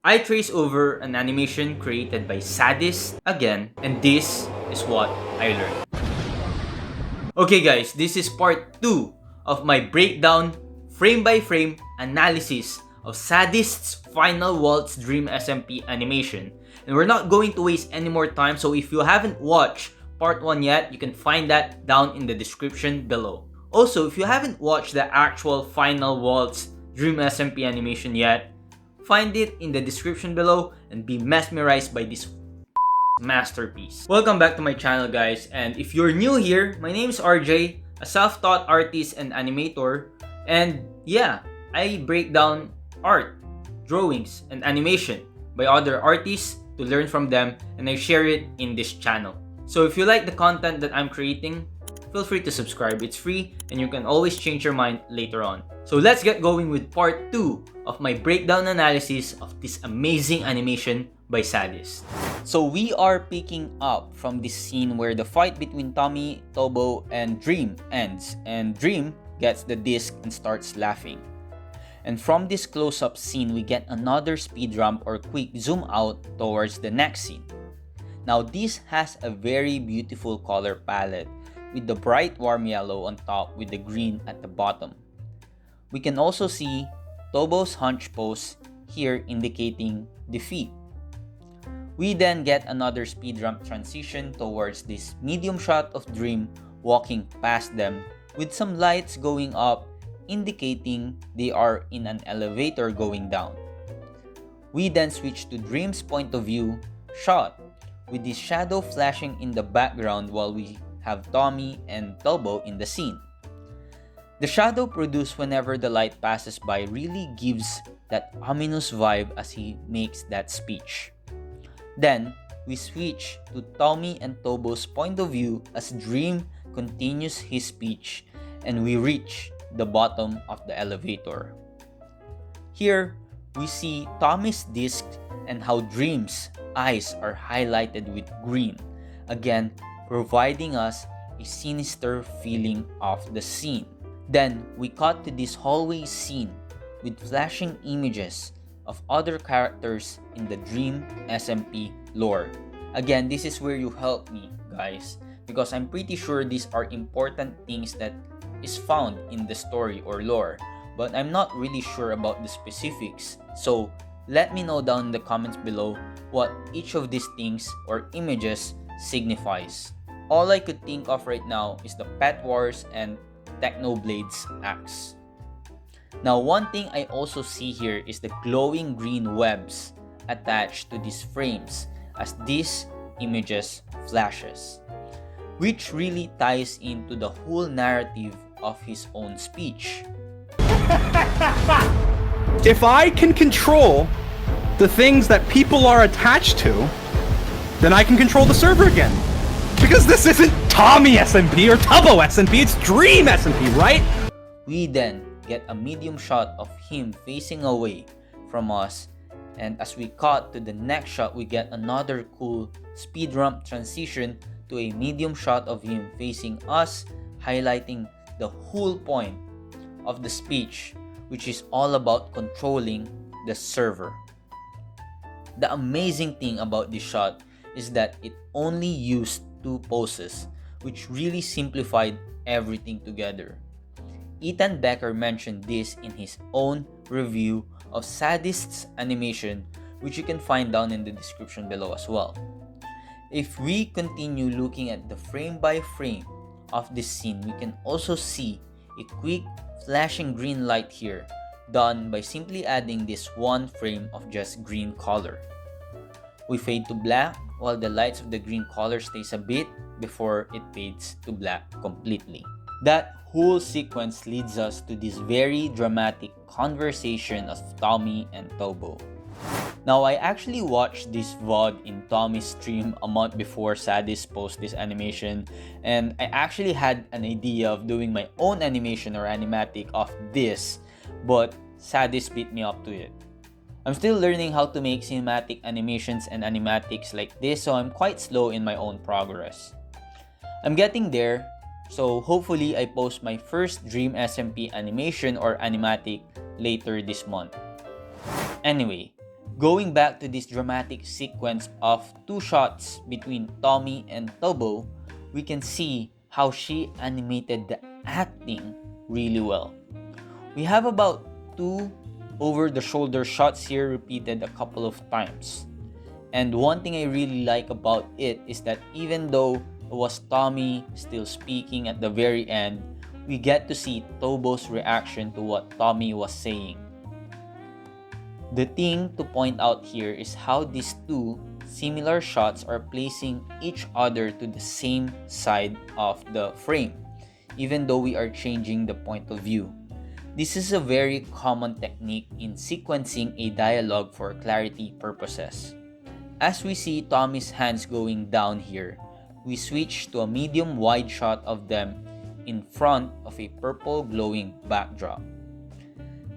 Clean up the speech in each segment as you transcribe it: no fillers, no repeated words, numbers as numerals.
I trace over an animation created by sad-ist again, and this is what I learned. Okay guys, this is part 2 of my breakdown, frame by frame analysis of sad-ist's final Waltz Dream SMP animation. And we're not going to waste any more time, so if you haven't watched part 1 yet, you can find that down in the description below. Also, if you haven't watched the actual final Waltz Dream SMP animation yet, find it in the description below and be mesmerized by this masterpiece. Welcome back to my channel guys, and if you're new here, my name is RJ, a self-taught artist and animator, and yeah, I break down art, drawings, and animation by other artists to learn from them, and I share it in this channel. So if you like the content that I'm creating, feel free to subscribe. It's free and you can always change your mind later on. So let's get going with part 2 of my breakdown analysis of this amazing animation by sad-ist. So we are picking up from this scene where the fight between Tommy, Tobo, and Dream ends, and Dream gets the disc and starts laughing. And from this close-up scene, we get another speed ramp or quick zoom out towards the next scene. Now this has a very beautiful color palette, with the bright warm yellow on top with the green at the bottom. We can also see Tobo's hunch pose here indicating defeat. We then get another speed ramp transition towards this medium shot of Dream walking past them with some lights going up indicating they are in an elevator going down. We then switch to Dream's point of view shot with this shadow flashing in the background while we have Tommy and Tobo in the scene. The shadow produced whenever the light passes by really gives that ominous vibe as he makes that speech. Then, we switch to Tommy and Tobo's point of view as Dream continues his speech and we reach the bottom of the elevator. Here, we see Tommy's disc and how Dream's eyes are highlighted with green, again providing us a sinister feeling of the scene. Then, we cut to this hallway scene with flashing images of other characters in the Dream SMP lore. Again, this is where you help me, guys, because I'm pretty sure these are important things that is found in the story or lore, but I'm not really sure about the specifics. So, let me know down in the comments below what each of these things or images signifies. All I could think of right now is the Pet Wars and Technoblade's axe. Now, one thing I also see here is the glowing green webs attached to these frames as these images flashes, which really ties into the whole narrative of his own speech. If I can control the things that people are attached to, then I can control the server again. Because this isn't Tommy SMP or Tubbo SMP, it's Dream SMP, right? We then get a medium shot of him facing away from us, and as we cut to the next shot, we get another cool speed ramp transition to a medium shot of him facing us, highlighting the whole point of the speech, which is all about controlling the server. The amazing thing about this shot is that it only used 2 poses, which really simplified everything together. Ethan Becker mentioned this in his own review of sad-ist's animation, which you can find down in the description below as well. If we continue looking at the frame by frame of this scene, we can also see a quick flashing green light here, done by simply adding this one frame of just green color. We fade to black while the lights of the green color stays a bit before it fades to black completely. That whole sequence leads us to this very dramatic conversation of Tommy and Tobo. Now, I actually watched this VOD in Tommy's stream a month before sad-ist posted this animation, and I actually had an idea of doing my own animation or animatic of this, but sad-ist beat me up to it. I'm still learning how to make cinematic animations and animatics like this, so I'm quite slow in my own progress. I'm getting there, so hopefully I post my first Dream SMP animation or animatic later this month. Anyway, Going back to this dramatic sequence of two shots between Tommy and Tobo, we can see how she animated the acting really well. We have about two over-the-shoulder shots here repeated a couple of times. And one thing I really like about it is that even though it was Tommy still speaking at the very end, we get to see Tobo's reaction to what Tommy was saying. The thing to point out here is how these two similar shots are placing each other to the same side of the frame, even though we are changing the point of view. This is a very common technique in sequencing a dialogue for clarity purposes. As we see Tommy's hands going down here, we switch to a medium wide shot of them in front of a purple glowing backdrop.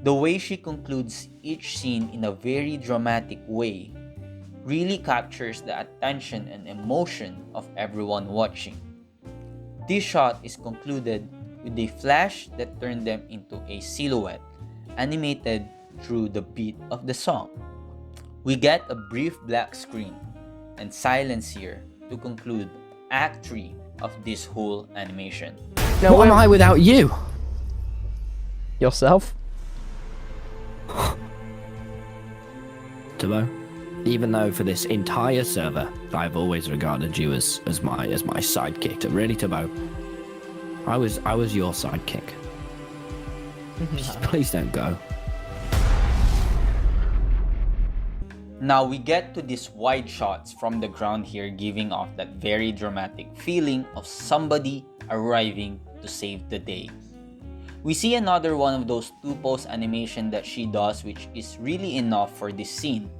The way she concludes each scene in a very dramatic way really captures the attention and emotion of everyone watching. This shot is concluded with a flash that turned them into a silhouette, animated through the beat of the song. We get a brief black screen and silence here to conclude Act 3 of this whole animation. What am I without you? Yourself? Tabo, even though for this entire server, I've always regarded you as my sidekick. Really, Tabo, I was your sidekick. Just please don't go. Now we get to these wide shots from the ground here, giving off that very dramatic feeling of somebody arriving to save the day. We see another one of those two-pose animation that she does, which is really enough for this scene.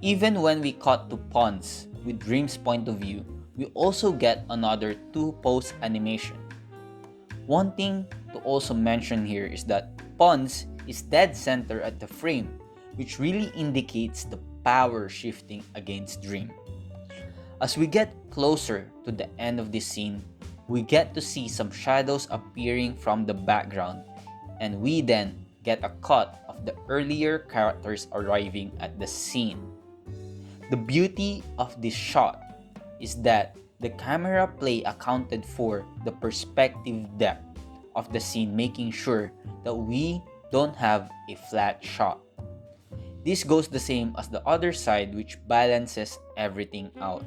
Even when we cut to Pons with Dream's point of view, we also get another two-pose animation. One thing to also mention here is that Pons is dead center at the frame, which really indicates the power shifting against Dream. As we get closer to the end of this scene, we get to see some shadows appearing from the background, and we then get a cut of the earlier characters arriving at the scene. The beauty of this shot is that the camera play accounted for the perspective depth of the scene, making sure that we don't have a flat shot. This goes the same as the other side, which balances everything out.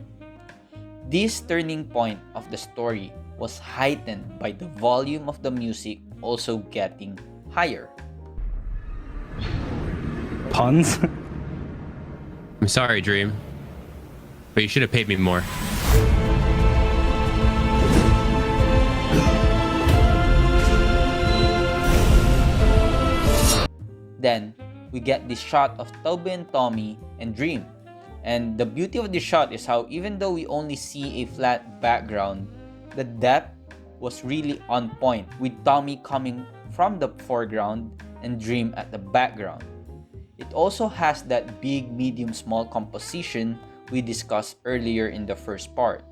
This turning point of the story was heightened by the volume of the music also getting higher. Puns? I'm sorry, Dream, but you should have paid me more. Then, we get this shot of Toby and Tommy and Dream. And the beauty of this shot is how even though we only see a flat background, the depth was really on point, with Tommy coming from the foreground and Dream at the background. It also has that big, medium, small composition we discussed earlier in the first part.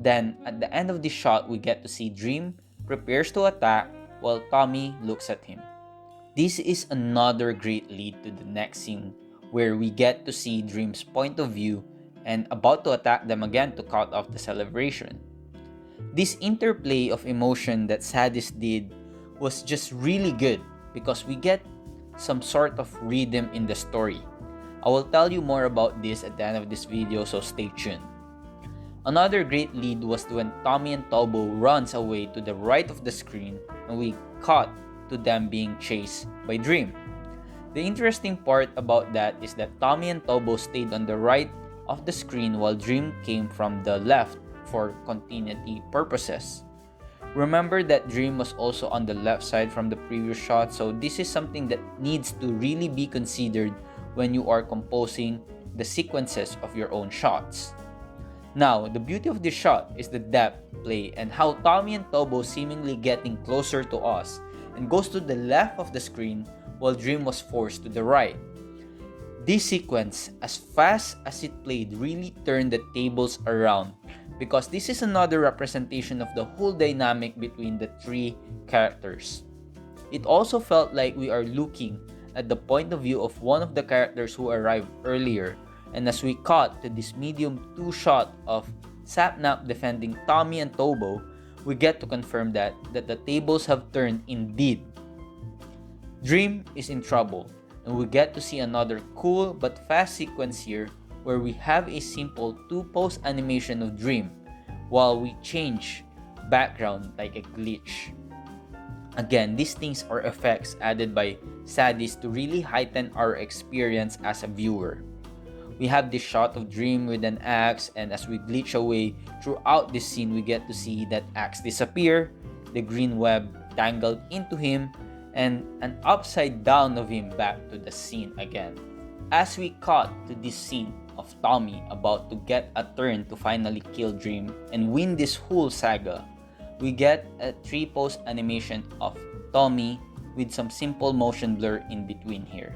Then, at the end of this shot, we get to see Dream prepares to attack while Tommy looks at him. This is another great lead to the next scene, where we get to see Dream's point of view and about to attack them again to cut off the celebration. This interplay of emotion that sad-ist did was just really good because we get some sort of rhythm in the story. I will tell you more about this at the end of this video, so stay tuned. Another great lead was when Tommy and Tobo runs away to the right of the screen and we cut to them being chased by Dream. The interesting part about that is that Tommy and Tobo stayed on the right of the screen while Dream came from the left for continuity purposes. Remember that Dream was also on the left side from the previous shot, so this is something that needs to really be considered when you are composing the sequences of your own shots. Now, the beauty of this shot is the depth play and how Tommy and Tobo seemingly getting closer to us and goes to the left of the screen while Dream was forced to the right. This sequence, as fast as it played, really turned the tables around because this is another representation of the whole dynamic between the three characters. It also felt like we are looking at the point of view of one of the characters who arrived earlier, and as we cut to this medium 2 shot of Sapnap defending Tommy and Tobo, we get to confirm that the tables have turned indeed. Dream is in trouble, and we get to see another cool but fast sequence here where we have a simple 2-pose animation of Dream while we change background like a glitch. Again, these things are effects added by sad-ist to really heighten our experience as a viewer. We have this shot of Dream with an axe, and as we glitch away throughout this scene, we get to see that axe disappear, the green web tangled into him, and an upside down of him back to the scene again. As we cut to this scene of Tommy about to get a turn to finally kill Dream and win this whole saga, we get a 3-pose animation of Tommy with some simple motion blur in between here.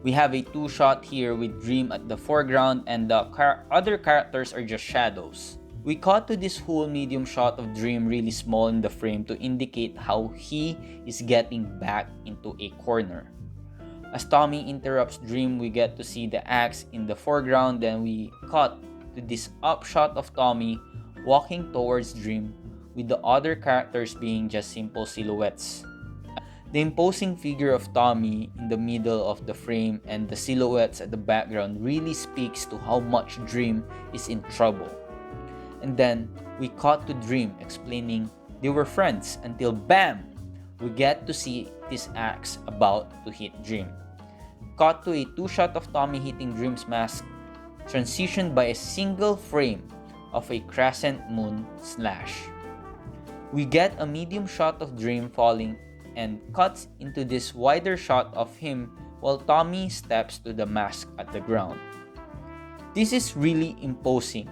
We have a 2-shot here with Dream at the foreground and the other characters are just shadows. We cut to this whole medium shot of Dream really small in the frame to indicate how he is getting back into a corner. As Tommy interrupts Dream, we get to see the axe in the foreground, then we cut to this upshot of Tommy walking towards Dream with the other characters being just simple silhouettes. The imposing figure of Tommy in the middle of the frame and the silhouettes at the background really speaks to how much Dream is in trouble. And then we cut to Dream explaining they were friends until BAM! We get to see this axe about to hit Dream. Cut to a 2-shot of Tommy hitting Dream's mask, transitioned by a single frame of a crescent moon slash. We get a medium shot of Dream falling and cuts into this wider shot of him while Tommy steps to the mask at the ground. This is really imposing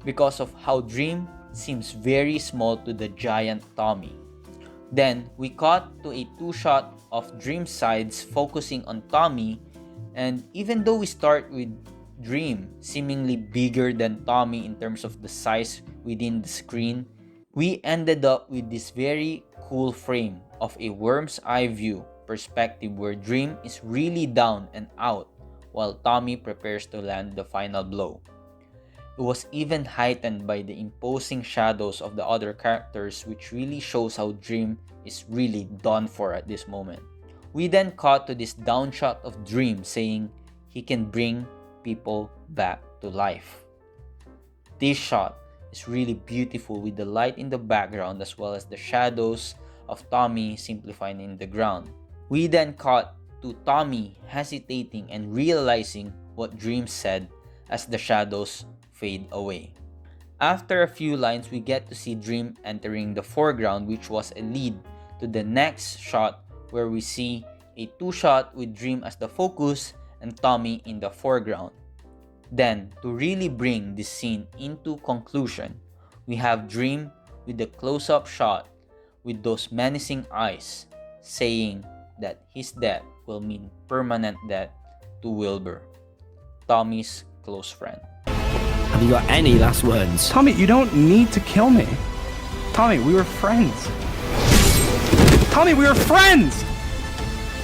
because of how Dream seems very small to the giant Tommy. Then we cut to a 2-shot of Dream's sides focusing on Tommy, and even though we start with Dream seemingly bigger than Tommy in terms of the size within the screen, we ended up with this very cool frame of a worm's eye view perspective where Dream is really down and out while Tommy prepares to land the final blow. It was even heightened by the imposing shadows of the other characters, which really shows how Dream is really done for at this moment. We then cut to this down shot of Dream saying he can bring people back to life. This shot is really beautiful with the light in the background as well as the shadows of Tommy simplifying in the ground. We then cut to Tommy hesitating and realizing what Dream said as the shadows fade away. After a few lines, we get to see Dream entering the foreground, which was a lead to the next shot where we see a 2-shot with Dream as the focus and Tommy in the foreground. Then, to really bring this scene into conclusion, we have Dream with the close-up shot with those menacing eyes saying that his death will mean permanent death to Wilbur, Tommy's close friend. Have you got any last words? Tommy, you don't need to kill me. Tommy, we were friends. Tommy, we were friends!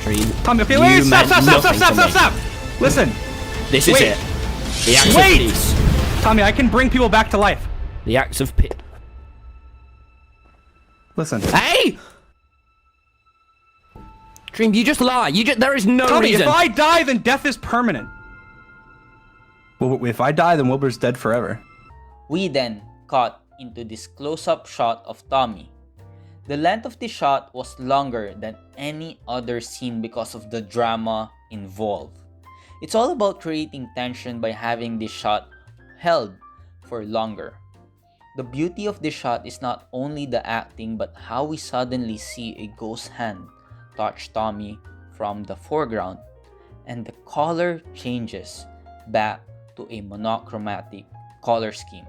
Dream. Tommy, okay, wait, you meant nothing to me. stop! Listen, This is Wait. it. The acts Wait. of peace. Tommy, I can bring people back to life. The acts of peace. Listen. Hey! Dream, you just lie. There is no Tommy, reason. if I die, then death is permanent. Well, if I die, then Wilbur's dead forever. We then cut into this close-up shot of Tommy. The length of the shot was longer than any other scene because of the drama involved. It's all about creating tension by having this shot held for longer. The beauty of this shot is not only the acting but how we suddenly see a ghost hand touch Tommy from the foreground and the color changes back to a monochromatic color scheme.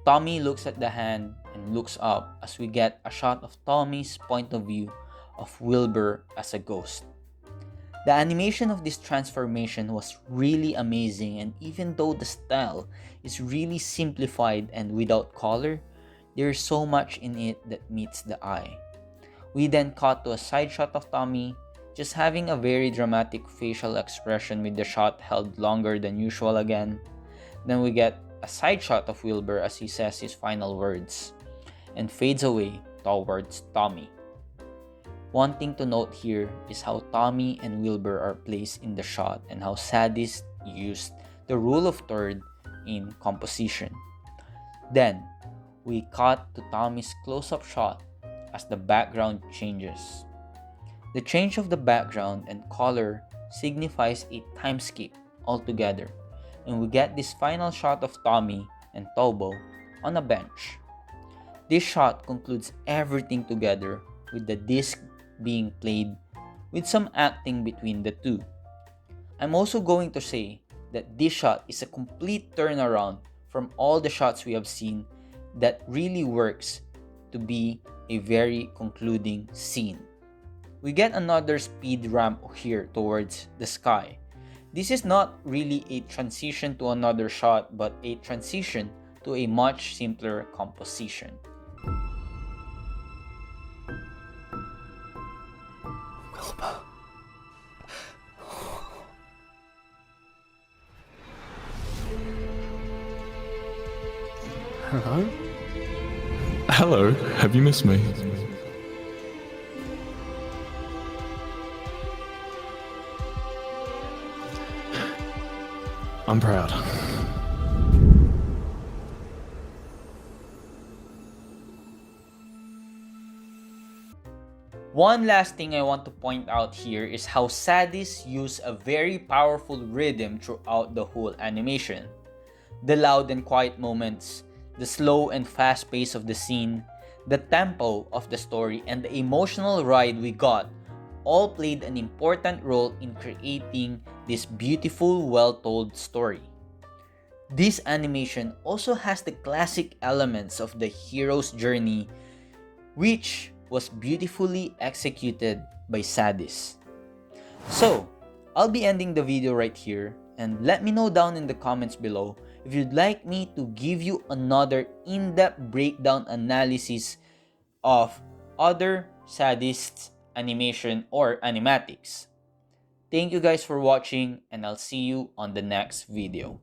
Tommy looks at the hand and looks up as we get a shot of Tommy's point of view of Wilbur as a ghost. The animation of this transformation was really amazing, and even though the style is really simplified and without color, there is so much in it that meets the eye. We then cut to a side shot of Tommy just having a very dramatic facial expression with the shot held longer than usual again. Then we get a side shot of Wilbur as he says his final words and fades away towards Tommy. One thing to note here is how Tommy and Wilbur are placed in the shot and how sad-ist used the rule of third in composition. Then, we cut to Tommy's close-up shot as the background changes. The change of the background and color signifies a time skip altogether, and we get this final shot of Tommy and Tobo on a bench. This shot concludes everything together with the disc being played with some acting between the two. I'm also going to say that this shot is a complete turnaround from all the shots we have seen that really works to be a very concluding scene. We get another speed ramp here towards the sky. This is not really a transition to another shot but a transition to a much simpler composition. Wilbur. Hello? Hello, have you missed me? I'm proud. One last thing I want to point out here is how sad-ist use a very powerful rhythm throughout the whole animation. The loud and quiet moments, the slow and fast pace of the scene, the tempo of the story, and the emotional ride we got all played an important role in creating this beautiful, well-told story. This animation also has the classic elements of the hero's journey, which was beautifully executed by sad-ist. So, I'll be ending the video right here, and let me know down in the comments below if you'd like me to give you another in-depth breakdown analysis of other sad-ist animation or animatics. Thank you guys for watching, and I'll see you on the next video.